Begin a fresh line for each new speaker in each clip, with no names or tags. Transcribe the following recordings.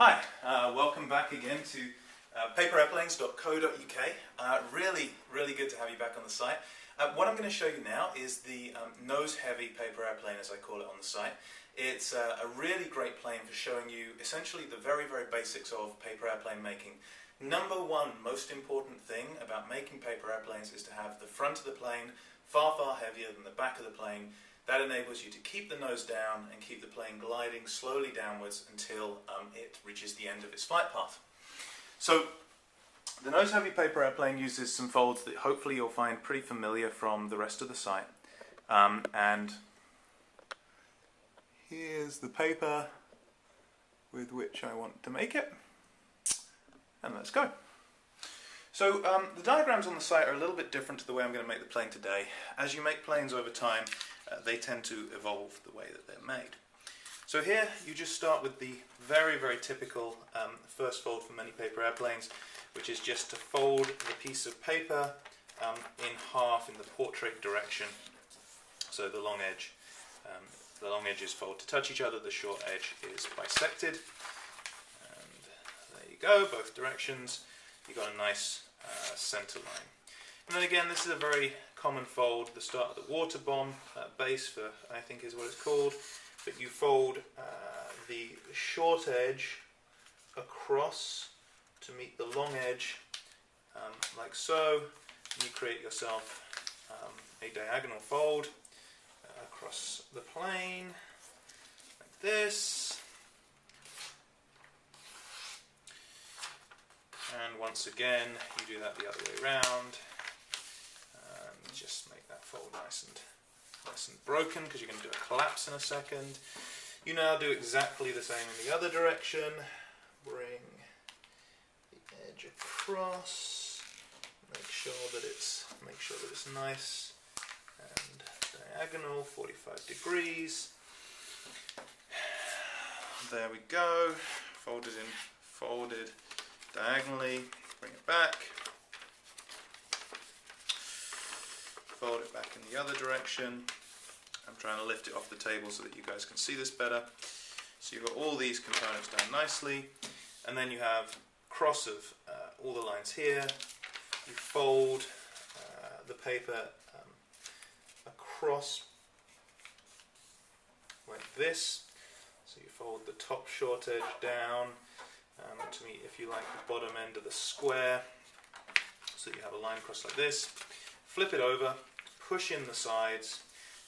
Hi, welcome back again to paperairplanes.co.uk. Really good to have you back on the site. What I'm going to show you now is the nose-heavy paper airplane, as I call it on the site. It's a really great plane for showing you essentially the very basics of paper airplane making. Number one most important thing about making paper airplanes is to have the front of the plane far heavier than the back of the plane. That enables you to keep the nose down and keep the plane gliding slowly downwards until it reaches the end of its flight path. So the nose-heavy paper airplane uses some folds that hopefully you'll find pretty familiar from the rest of the site. And here's the paper with which I want to make it. And let's go. So the diagrams on the site are a little bit different to the way I'm going to make the plane today. As you make planes over time, they tend to evolve the way that they're made. So here you just start with the very typical first fold for many paper airplanes, which is just to fold the piece of paper in half in the portrait direction. So the long edges fold to touch each other, the short edge is bisected. And there you go, both directions. You've got a nice center line. And then again, this is a very common fold, the start of the water bomb base, for I think is what it's called. But you fold the short edge across to meet the long edge, like so. And you create yourself a diagonal fold across the plane, like this. And once again, you do that the other way around. Just make that fold nice and broken, because you're going to do a collapse in a second. You now do exactly the same in the other direction. Bring the edge across. Make sure that it's nice and diagonal, 45 degrees. There we go. Folded diagonally. Bring it back. Fold it back in the other direction. I'm trying to lift it off the table so that you guys can see this better. So you've got all these components done nicely, and then you have cross of all the lines here. You fold the paper across like this. So you fold the top short edge down to meet, if you like, the bottom end of the square. So you have a line across like this. Flip it over, push in the sides,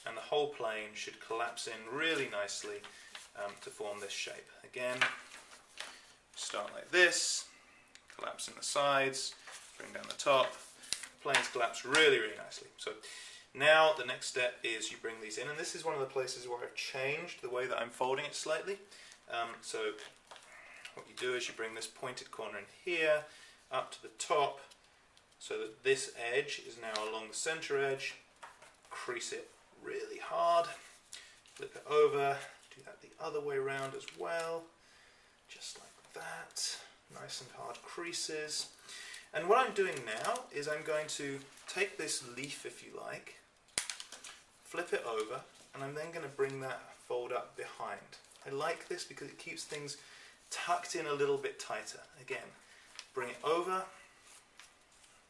and the whole plane should collapse in really nicely to form this shape. Again, start like this, collapse in the sides, bring down the top, planes collapse really nicely. So now the next step is you bring these in, and this is one of the places where I've changed the way that I'm folding it slightly. So what you do is you bring this pointed corner in here, up to the top, so that this edge is now along the center edge. Crease it really hard, flip it over, do that the other way around as well, just like that, nice and hard creases. And what I'm doing now is I'm going to take this leaf, if you like, flip it over, and I'm then going to bring that fold up behind. I like this because it keeps things tucked in a little bit tighter. Again, bring it over,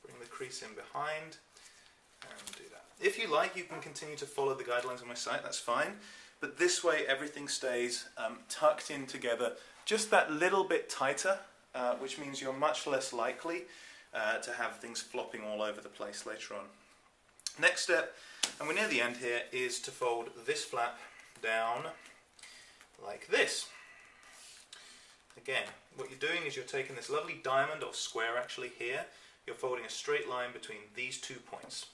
bring the crease in behind, and do that. If you like, you can continue to follow the guidelines on my site, that's fine. But this way everything stays tucked in together just that little bit tighter, which means you're much less likely to have things flopping all over the place later on. Next step, and we're near the end here, is to fold this flap down like this. Again, what you're doing is you're taking this lovely diamond, or square actually here, you're folding a straight line between these 2 points.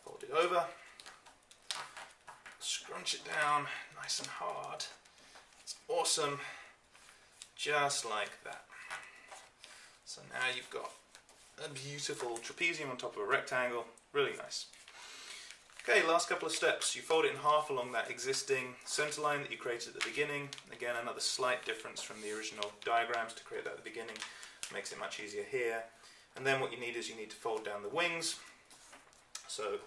Fold it over, scrunch it down nice and hard. It's awesome, just like that. So now you've got a beautiful trapezium on top of a rectangle, really nice. Okay, last couple of steps. You fold it in half along that existing center line that you created at the beginning. Again, another slight difference from the original diagrams to create that at the beginning. Makes it much easier here. And then what you need is you need to fold down the wings. So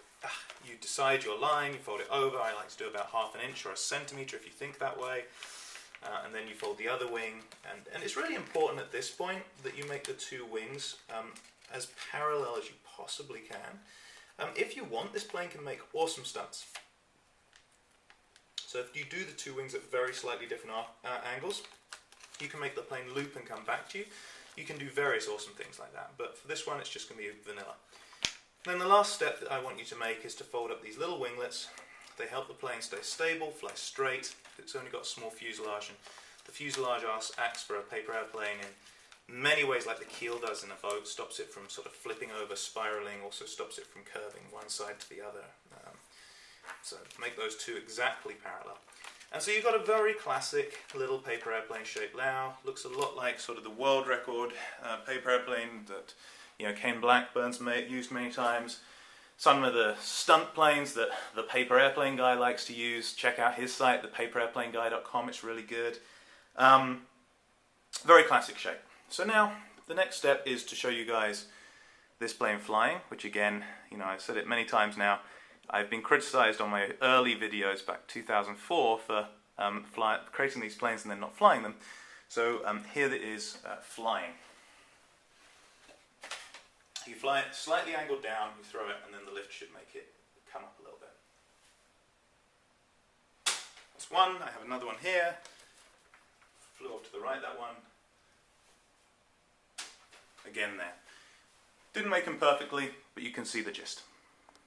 you decide your line, you fold it over. I like to do about 1/2 inch or 1 centimeter if you think that way. and then you fold the other wing, and it's really important at this point that you make the two wings as parallel as you possibly can. If you want, this plane can make awesome stunts. So if you do the two wings at very slightly different angles, you can make the plane loop and come back to you. You can do various awesome things like that, but for this one it's just going to be vanilla. Then the last step that I want you to make is to fold up these little winglets. They help the plane stay stable, fly straight. It's only got a small fuselage, and the fuselage acts for a paper airplane in many ways like the keel does in a boat. Stops it from sort of flipping over, spiraling, also stops it from curving one side to the other. So make those two exactly parallel. And so you've got a very classic little paper airplane shape now. Looks a lot like sort of the world record paper airplane that Kane Blackburn's used many times. Some of the stunt planes that the paper airplane guy likes to use. Check out his site, thepaperairplaneguy.com. It's really good. Very classic shape. So now the next step is to show you guys this plane flying, which again, I've said it many times now. I've been criticized on my early videos back 2004 for creating these planes and then not flying them. So here it is flying. You fly it slightly angled down, you throw it, and then the lift should make it come up a little bit. That's one. I have another one here. Flew off to the right, that one. Again there. Didn't make them perfectly, but you can see the gist.